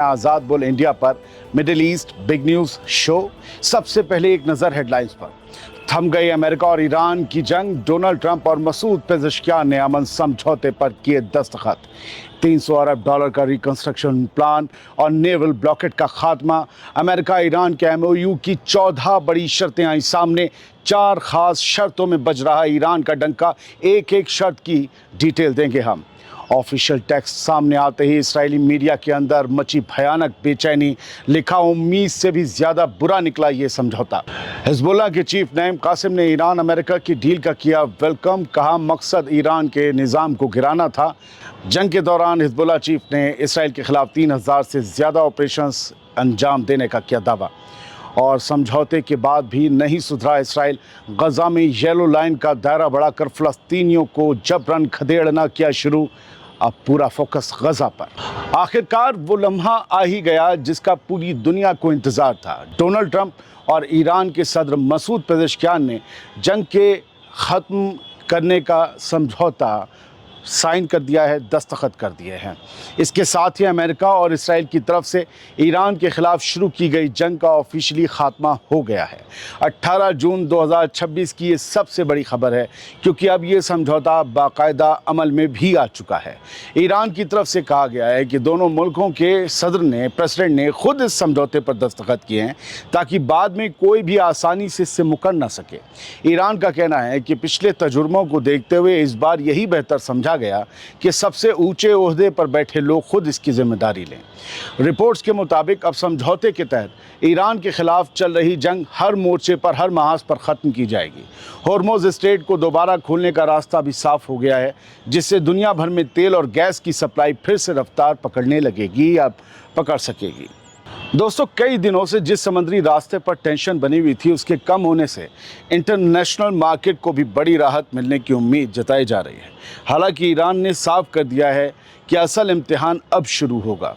आजाद बोल इंडिया पर middle east big news show. सबसे पहले एक नजर हेडलाइंस पर। थम गई अमेरिका और ईरान की जंग। डोनाल्ड ट्रंप और मसूद पेज़ेश्कियान ने अमन समझौते पर किए दस्तखत। 300 अरब डॉलर का रिकंस्ट्रक्शन प्लान और नेवल ब्लॉकेट का खात्मा। अमेरिका ईरान के एमओयू की 14 बड़ी शर्तें आई सामने। 4 खास शर्तों में बज रहा ईरान का डंका। एक एक शर्त की डिटेल देंगे हम। ऑफिशियल टेक्स्ट सामने आते ही इस्राएली मीडिया के अंदर मची भयानक बेचैनी। लिखा उम्मीद से भी ज़्यादा बुरा निकला ये समझौता। हिजबुल्लाह के चीफ नईम कासिम ने ईरान अमेरिका की डील का किया वेलकम। कहा मकसद ईरान के निज़ाम को गिराना था। जंग के दौरान हिजबुल्लाह चीफ ने इसराइल के खिलाफ 3000 से ज़्यादा ऑपरेशंस अंजाम देने का किया दावा। और समझौते के बाद भी नहीं सुधरा इसराइल। गज़ा में येलो लाइन का दायरा बढ़ाकर फ़लस्तीनियों को जबरन खदेड़ना किया शुरू। अब पूरा फोकस गज़ा पर। आखिरकार वो लम्हा आ ही गया जिसका पूरी दुनिया को इंतज़ार था। डोनाल्ड ट्रंप और ईरान के सदर मसूद पेज़ेश्कियान ने जंग के ख़त्म करने का समझौता साइन कर दिया है, दस्तखत कर दिए हैं। इसके साथ ही अमेरिका और इसराइल की तरफ से ईरान के ख़िलाफ़ शुरू की गई जंग का ऑफिशियली ख़ात्मा हो गया है। 18 जून 2026 की ये सबसे बड़ी खबर है, क्योंकि अब ये समझौता बाकायदा अमल में भी आ चुका है। ईरान की तरफ से कहा गया है कि दोनों मुल्कों के सदर प्रेसिडेंट ने खुद इस समझौते पर दस्तखत किए हैं, ताकि बाद में कोई भी आसानी से इससे मुकर ना सके। ईरान का कहना है कि पिछले तजुर्बों को देखते हुए इस बार यही बेहतर समझा गया कि सबसे ऊंचे ओहदे पर बैठे लोग खुद इसकी जिम्मेदारी लें। रिपोर्ट्स के मुताबिक अब समझौते के तहत ईरान के खिलाफ चल रही जंग हर मोर्चे पर, हर महाज पर ख़त्म की जाएगी। हॉर्मुज़ स्ट्रेट को दोबारा खोलने का रास्ता भी साफ हो गया है, जिससे दुनिया भर में तेल और गैस की सप्लाई फिर से रफ्तार पकड़ने लगेगी या पकड़ सकेगी। दोस्तों, कई दिनों से जिस समुद्री रास्ते पर टेंशन बनी हुई थी, उसके कम होने से इंटरनेशनल मार्केट को भी बड़ी राहत मिलने की उम्मीद जताई जा रही है। हालांकि ईरान ने साफ कर दिया है कि असल इम्तिहान अब शुरू होगा।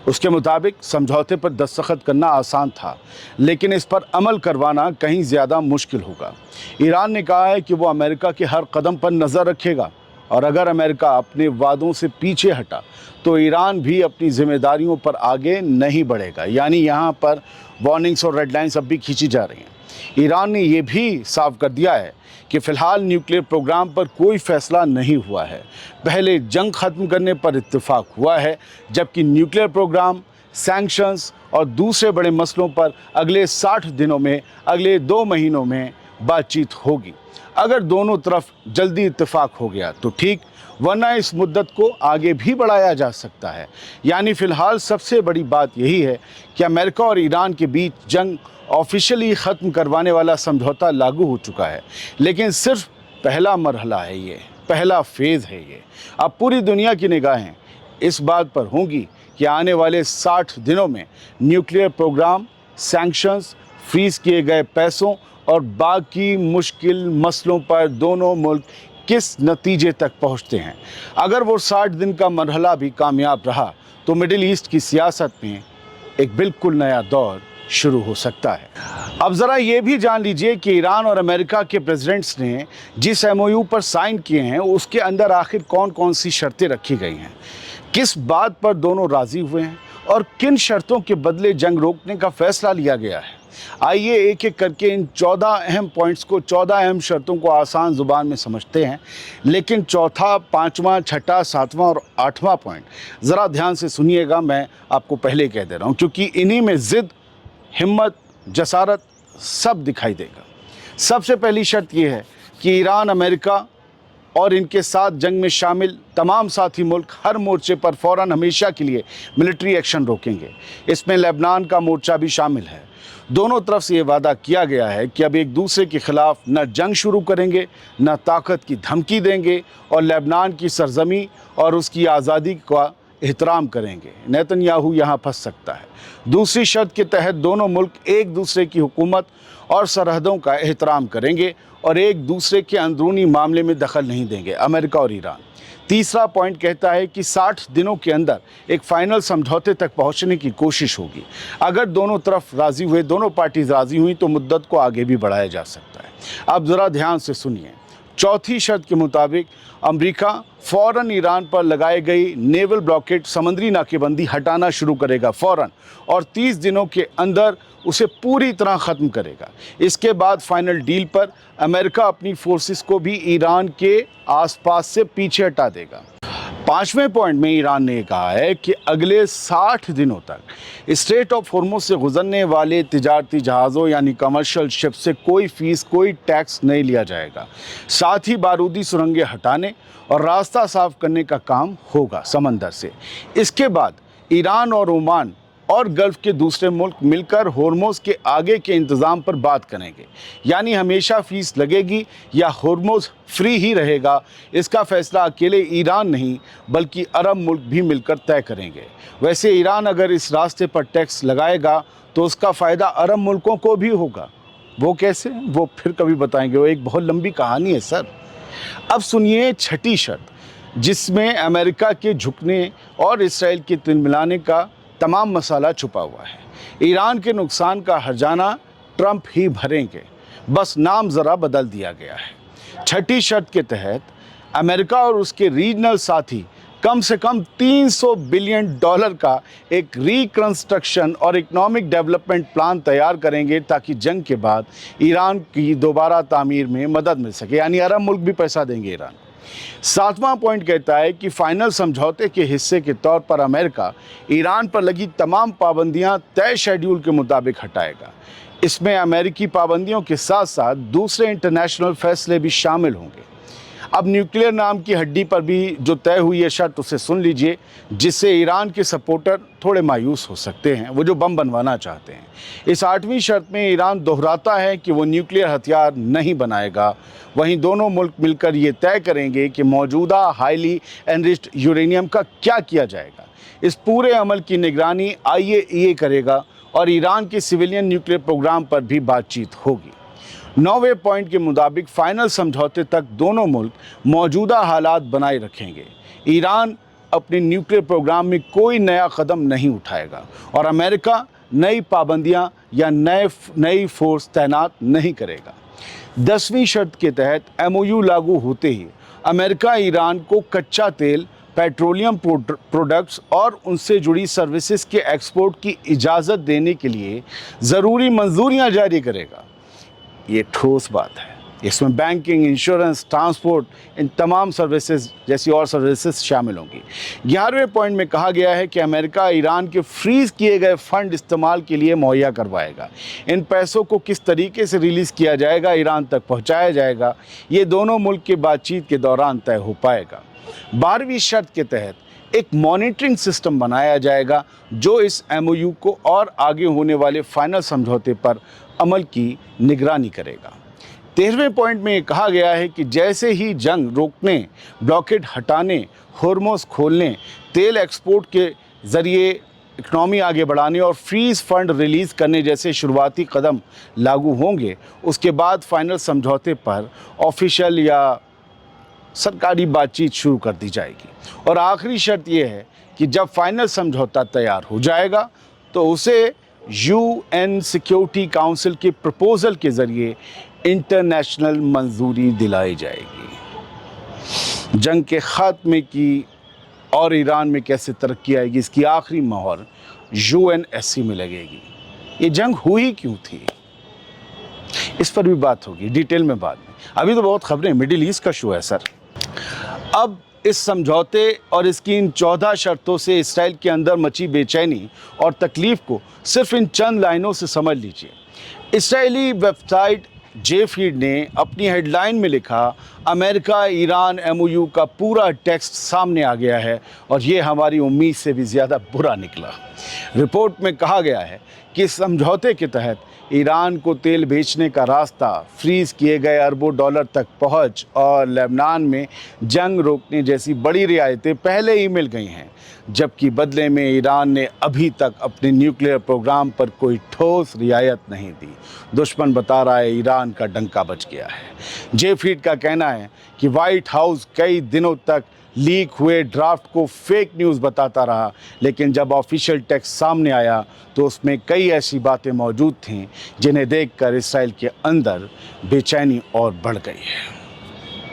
उसके मुताबिक समझौते पर दस्तखत करना आसान था, लेकिन इस पर अमल करवाना कहीं ज़्यादा मुश्किल होगा। ईरान ने कहा है कि वो अमेरिका के हर कदम पर नज़र रखेगा, और अगर अमेरिका अपने वादों से पीछे हटा तो ईरान भी अपनी जिम्मेदारियों पर आगे नहीं बढ़ेगा। यानी यहाँ पर वार्निंग्स और रेड लाइन्स अब भी खींची जा रही हैं। ईरान ने ये भी साफ कर दिया है कि फ़िलहाल न्यूक्लियर प्रोग्राम पर कोई फ़ैसला नहीं हुआ है। पहले जंग ख़त्म करने पर इत्तेफाक हुआ है, जबकि न्यूक्लियर प्रोग्राम, सैंक्शंस और दूसरे बड़े मसलों पर अगले 60 दिनों में, अगले 2 महीनों में बातचीत होगी। अगर दोनों तरफ जल्दी इत्तेफाक हो गया तो ठीक, वरना इस मुद्दत को आगे भी बढ़ाया जा सकता है। यानी फ़िलहाल सबसे बड़ी बात यही है कि अमेरिका और ईरान के बीच जंग ऑफिशियली ख़त्म करवाने वाला समझौता लागू हो चुका है, लेकिन सिर्फ पहला मरहला है ये, पहला फेज़ है ये। अब पूरी दुनिया की निगाहें इस बात पर होंगी कि आने वाले 60 दिनों में न्यूक्लियर प्रोग्राम, सैंक्शंस, फ्रीज़ किए गए पैसों और बाकी मुश्किल मसलों पर दोनों मुल्क किस नतीजे तक पहुंचते हैं। अगर वो 60 दिन का मरहला भी कामयाब रहा तो मिडिल ईस्ट की सियासत में एक बिल्कुल नया दौर शुरू हो सकता है। अब ज़रा ये भी जान लीजिए कि ईरान और अमेरिका के प्रेसिडेंट्स ने जिस एमओयू पर साइन किए हैं, उसके अंदर आखिर कौन कौन सी शर्तें रखी गई हैं, किस बात पर दोनों राज़ी हुए हैं और किन शर्तों के बदले जंग रोकने का फ़ैसला लिया गया है। आइए एक एक करके इन 14 अहम पॉइंट्स को, 14 अहम शर्तों को आसान ज़ुबान में समझते हैं। लेकिन चौथा, पाँचवा, छठा, सातवां और आठवां पॉइंट ज़रा ध्यान से सुनिएगा। मैं आपको पहले कह दे रहा हूँ, क्योंकि इन्हीं में ज़िद, हिम्मत, जसारत सब दिखाई देगा। सबसे पहली शर्त यह है कि ईरान, अमेरिका और इनके साथ जंग में शामिल तमाम साथी मुल्क हर मोर्चे पर फ़ौरन हमेशा के लिए मिलिट्री एक्शन रोकेंगे। इसमें लेबनान का मोर्चा भी शामिल है। दोनों तरफ से ये वादा किया गया है कि अब एक दूसरे के ख़िलाफ़ न जंग शुरू करेंगे, न ताकत की धमकी देंगे, और लेबनान की सरजमी और उसकी आज़ादी का एहतराम करेंगे। नेतन्याहू यहाँ फंस सकता है। दूसरी शर्त के तहत दोनों मुल्क एक दूसरे की हुकूमत और सरहदों का एहतराम करेंगे और एक दूसरे के अंदरूनी मामले में दखल नहीं देंगे, अमेरिका और ईरान। तीसरा पॉइंट कहता है कि 60 दिनों के अंदर एक फ़ाइनल समझौते तक पहुंचने की कोशिश होगी। अगर दोनों तरफ राज़ी हुए, दोनों पार्टीज़ राज़ी हुई, तो मुद्दत को आगे भी बढ़ाया जा सकता है। अब ज़रा ध्यान से सुनिए। चौथी शर्त के मुताबिक अमेरिका फ़ौरन ईरान पर लगाई गई नेवल ब्लॉकेट समुद्री नाकेबंदी हटाना शुरू करेगा फ़ौरन, और 30 दिनों के अंदर उसे पूरी तरह ख़त्म करेगा। इसके बाद फाइनल डील पर अमेरिका अपनी फोर्सेस को भी ईरान के आसपास से पीछे हटा देगा। 5वें पॉइंट में ईरान ने कहा है कि अगले 60 दिनों तक स्ट्रेट ऑफ हॉर्मुज़ से गुजरने वाले तिजारती जहाज़ों यानी कमर्शियल शिप से कोई फ़ीस, कोई टैक्स नहीं लिया जाएगा। साथ ही बारूदी सुरंगें हटाने और रास्ता साफ करने का काम होगा समंदर से। इसके बाद ईरान और ओमान और गल्फ़ के दूसरे मुल्क मिलकर हॉर्मुज़ के आगे के इंतज़ाम पर बात करेंगे, यानी हमेशा फ़ीस लगेगी या हॉर्मुज़ फ्री ही रहेगा। इसका फ़ैसला अकेले ईरान नहीं बल्कि अरब मुल्क भी मिलकर तय करेंगे। वैसे ईरान अगर इस रास्ते पर टैक्स लगाएगा तो उसका फ़ायदा अरब मुल्कों को भी होगा। वो कैसे, वो फिर कभी बताएंगे, वो एक बहुत लंबी कहानी है सर। अब सुनिए छठी शर्त, जिसमें अमेरिका के झुकने और इसराइल के तिलमिलाने का तमाम मसाला छुपा हुआ है। ईरान के नुकसान का हर्जाना ट्रंप ही भरेंगे, बस नाम ज़रा बदल दिया गया है। छठी शर्त के तहत अमेरिका और उसके रीजनल साथी कम से कम $300 बिलियन का एक रिकंस्ट्रक्शन और इकोनॉमिक डेवलपमेंट प्लान तैयार करेंगे ताकि जंग के बाद ईरान की दोबारा तामीर में मदद मिल सके, यानी अरब मुल्क भी पैसा देंगे ईरान। 7वां पॉइंट कहता है कि फाइनल समझौते के हिस्से के तौर पर अमेरिका ईरान पर लगी तमाम पाबंदियां तय शेड्यूल के मुताबिक हटाएगा। इसमें अमेरिकी पाबंदियों के साथ साथ दूसरे इंटरनेशनल फैसले भी शामिल होंगे। अब न्यूक्लियर नाम की हड्डी पर भी जो तय हुई है शर्त, उसे सुन लीजिए, जिससे ईरान के सपोर्टर थोड़े मायूस हो सकते हैं, वो जो बम बनवाना चाहते हैं। इस 8वीं शर्त में ईरान दोहराता है कि वो न्यूक्लियर हथियार नहीं बनाएगा। वहीं दोनों मुल्क मिलकर ये तय करेंगे कि मौजूदा हाईली एनरिच्ड यूरेनियम का क्या किया जाएगा। इस पूरे अमल की निगरानी IAEA करेगा और ईरान के सिविलियन न्यूक्लियर प्रोग्राम पर भी बातचीत होगी। 9वें पॉइंट के मुताबिक फाइनल समझौते तक दोनों मुल्क मौजूदा हालात बनाए रखेंगे। ईरान अपने न्यूक्लियर प्रोग्राम में कोई नया कदम नहीं उठाएगा और अमेरिका नई पाबंदियां या नई फोर्स तैनात नहीं करेगा। 10वीं शर्त के तहत MOU लागू होते ही अमेरिका ईरान को कच्चा तेल, पेट्रोलियम प्रोडक्ट्स और उनसे जुड़ी सर्विसेज के एक्सपोर्ट की इजाज़त देने के लिए ज़रूरी मंजूरियां जारी करेगा। ये ठोस बात है। इसमें बैंकिंग, इंश्योरेंस, ट्रांसपोर्ट, इन तमाम सर्विसेज जैसी और सर्विसेज शामिल होंगी। 11वें पॉइंट में कहा गया है कि अमेरिका ईरान के फ्रीज़ किए गए फ़ंड इस्तेमाल के लिए मुहैया करवाएगा। इन पैसों को किस तरीके से रिलीज़ किया जाएगा, ईरान तक पहुंचाया जाएगा, ये दोनों मुल्क की बातचीत के दौरान तय हो पाएगा। 12वीं शर्त के तहत एक मॉनिटरिंग सिस्टम बनाया जाएगा जो इस MOU को और आगे होने वाले फाइनल समझौते पर अमल की निगरानी करेगा। 13वें पॉइंट में कहा गया है कि जैसे ही जंग रोकने, ब्लॉकेड हटाने, हॉर्मुज़ खोलने, तेल एक्सपोर्ट के ज़रिए इकनॉमी आगे बढ़ाने और फ्रीज़ फंड रिलीज़ करने जैसे शुरुआती कदम लागू होंगे, उसके बाद फाइनल समझौते पर ऑफिशियल या सरकारी बातचीत शुरू कर दी जाएगी। और आखिरी शर्त यह है कि जब फाइनल समझौता तैयार हो जाएगा तो उसे UN सिक्योरिटी काउंसिल के प्रपोज़ल के ज़रिए इंटरनेशनल मंजूरी दिलाई जाएगी। जंग के ख़ात्मे की और ईरान में कैसे तरक्की आएगी, इसकी आखिरी मोहर UNSC में लगेगी। ये जंग हुई क्यों थी, इस पर भी बात होगी डिटेल में बाद में। अभी तो बहुत खबरें, मिडिल ईस्ट का शो है सर। अब इस समझौते और इसकी इन 14 शर्तों से इसराइल के अंदर मची बेचैनी और तकलीफ़ को सिर्फ इन चंद लाइनों से समझ लीजिए। इसराइली वेबसाइट JFeed ने अपनी हेडलाइन में लिखा, अमेरिका ईरान MOU का पूरा टेक्स्ट सामने आ गया है और ये हमारी उम्मीद से भी ज़्यादा बुरा निकला। रिपोर्ट में कहा गया है कि इस समझौते के तहत ईरान को तेल बेचने का रास्ता, फ्रीज़ किए गए अरबों डॉलर तक पहुंच और लेबनान में जंग रोकने जैसी बड़ी रियायतें पहले ही मिल गई हैं, जबकि बदले में ईरान ने अभी तक अपने न्यूक्लियर प्रोग्राम पर कोई ठोस रियायत नहीं दी। दुश्मन बता रहा है ईरान का डंका बज गया है। JFeed का कहना है कि वाइट हाउस कई दिनों तक लीक हुए ड्राफ्ट को फेक न्यूज़ बताता रहा, लेकिन जब ऑफिशियल टेक्स्ट सामने आया तो उसमें कई ऐसी बातें मौजूद थीं जिन्हें देखकर इसराइल के अंदर बेचैनी और बढ़ गई है।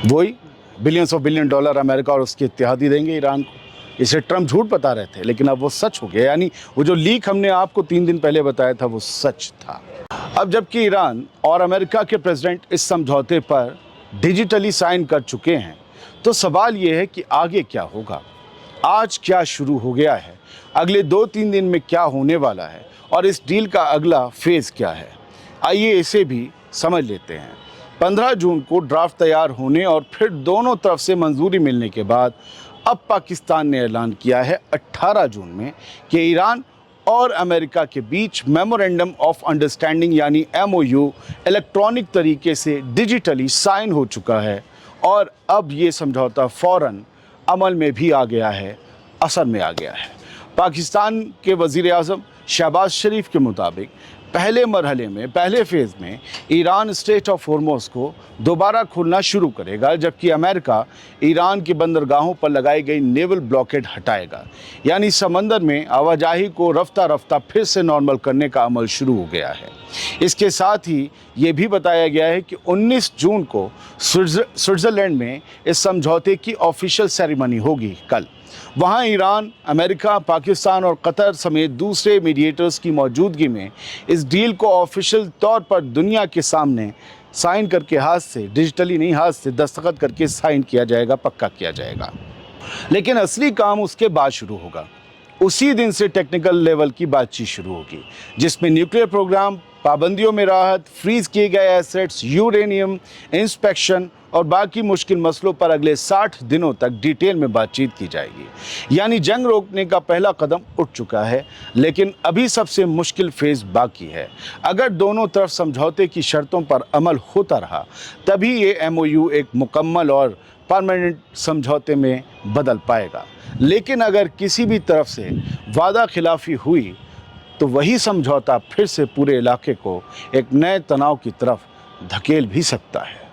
वही billions of billion dollar America और उसके इत्तेहादी देंगे ईरान को। इसे ट्रम्प झूठ बता रहे थे, लेकिन अब वो सच हो गया। यानी वो जो लीक हमने आपको 3 दिन पहले बताया था वो सच था। अब जबकि ईरान और अमेरिका के प्रेसिडेंट इस समझौते पर डिजिटली साइन कर चुके हैं, तो सवाल ये है कि आगे क्या होगा। आज क्या शुरू हो गया है, अगले 2-3 दिन में क्या होने वाला है और इस डील का अगला फेज़ क्या है, आइए इसे भी समझ लेते हैं। 15 जून को ड्राफ्ट तैयार होने और फिर दोनों तरफ से मंजूरी मिलने के बाद अब पाकिस्तान ने ऐलान किया है 18 जून में कि ईरान और अमेरिका के बीच मेमोरेंडम ऑफ अंडरस्टैंडिंग यानी MOU इलेक्ट्रॉनिक तरीके से डिजिटली साइन हो चुका है और अब ये समझौता फ़ौरन अमल में भी आ गया है, असर में आ गया है। पाकिस्तान के वज़ीर आज़म शहबाज शरीफ के मुताबिक पहले मरहले में, पहले फेज़ में ईरान स्ट्रेट ऑफ हॉर्मुज़ को दोबारा खोलना शुरू करेगा, जबकि अमेरिका ईरान की बंदरगाहों पर लगाई गई नेवल ब्लॉकेड हटाएगा। यानी समंदर में आवाजाही को रफ्ता रफ्ता फिर से नॉर्मल करने का अमल शुरू हो गया है। इसके साथ ही ये भी बताया गया है कि 19 जून को स्विट्ज़रलैंड में इस समझौते की ऑफिशियल सेरेमनी होगी कल। वहाँ ईरान, अमेरिका, पाकिस्तान और कतर समेत दूसरे मीडिएटर्स की मौजूदगी में इस डील को ऑफिशियल तौर पर दुनिया के सामने साइन करके, हाथ से, डिजिटली नहीं, हाथ से दस्तखत करके साइन किया जाएगा, पक्का किया जाएगा। लेकिन असली काम उसके बाद शुरू होगा। उसी दिन से टेक्निकल लेवल की बातचीत शुरू होगी, जिसमें न्यूक्लियर प्रोग्राम, पाबंदियों में राहत, फ्रीज़ किए गए एसेट्स, यूरेनियम इंस्पेक्शन और बाकी मुश्किल मसलों पर अगले 60 दिनों तक डिटेल में बातचीत की जाएगी। यानी जंग रोकने का पहला कदम उठ चुका है, लेकिन अभी सबसे मुश्किल फेज़ बाकी है। अगर दोनों तरफ समझौते की शर्तों पर अमल होता रहा, तभी ये MOU एक मुकम्मल और परमानेंट समझौते में बदल पाएगा। लेकिन अगर किसी भी तरफ से वादा खिलाफी हुई, तो वही समझौता फिर से पूरे इलाके को एक नए तनाव की तरफ धकेल भी सकता है।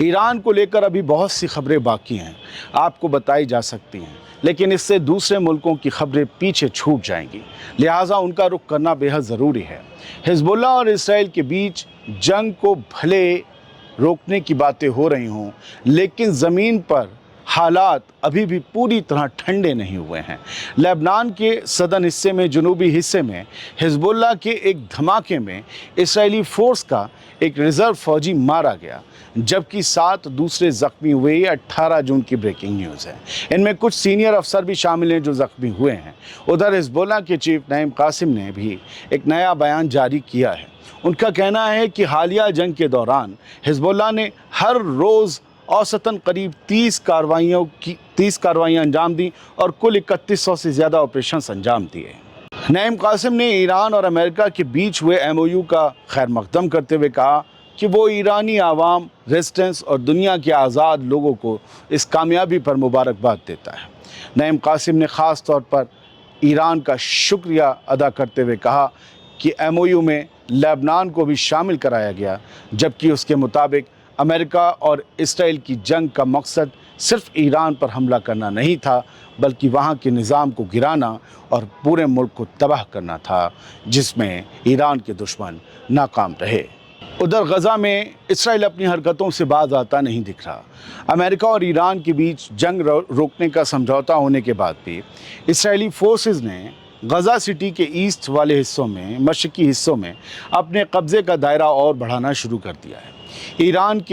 ईरान को लेकर अभी बहुत सी खबरें बाकी हैं, आपको बताई जा सकती हैं, लेकिन इससे दूसरे मुल्कों की खबरें पीछे छूट जाएंगी, लिहाजा उनका रुख करना बेहद ज़रूरी है। हिजबुल्लाह और इसराइल के बीच जंग को भले रोकने की बातें हो रही हों, लेकिन ज़मीन पर हालात अभी भी पूरी तरह ठंडे नहीं हुए हैं। लेबनान के सदन हिस्से में, जनूबी हिस्से में हिजबुल्लाह के एक धमाके में इसराइली फ़ोर्स का एक रिज़र्व फ़ौजी मारा गया, जबकि 7 दूसरे ज़ख्मी हुए। ये 18 जून की ब्रेकिंग न्यूज़ है। इनमें कुछ सीनियर अफसर भी शामिल हैं जो ज़ख्मी हुए हैं। उधर हिजबुल्लाह के चीफ नईम कासिम ने भी एक नया बयान जारी किया है। उनका कहना है कि हालिया जंग के दौरान हिजबुल्लाह ने हर रोज़ औसतन करीब 30 कार्रवाइयाँ अंजाम दी और कुल 3100 से ज़्यादा ऑपरेशन अंजाम दिए। नईम कासिम ने ईरान और अमेरिका के बीच हुए MOU का खैर मकदम करते हुए कहा कि वो ईरानी आवाम, रेजिस्टेंस और दुनिया के आज़ाद लोगों को इस कामयाबी पर मुबारकबाद देता है। नईम कासिम ने ख़ास तौर पर ईरान का शुक्रिया अदा करते हुए कहा कि MOU में लेबनान को भी शामिल कराया गया, जबकि उसके मुताबिक अमेरिका और इसराइल की जंग का मकसद सिर्फ ईरान पर हमला करना नहीं था, बल्कि वहाँ के निज़ाम को गिराना और पूरे मुल्क को तबाह करना था, जिसमें ईरान के दुश्मन नाकाम रहे। उधर गज़ा में इसराइल अपनी हरकतों से बाज आता नहीं दिख रहा। अमेरिका और ईरान के बीच जंग रोकने का समझौता होने के बाद भी इसराइली फोर्सेस ने गज़ा सिटी के ईस्ट वाले हिस्सों में, मशरक़ी हिस्सों में अपने कब्ज़े का दायरा और बढ़ाना शुरू कर दिया है। ईरान के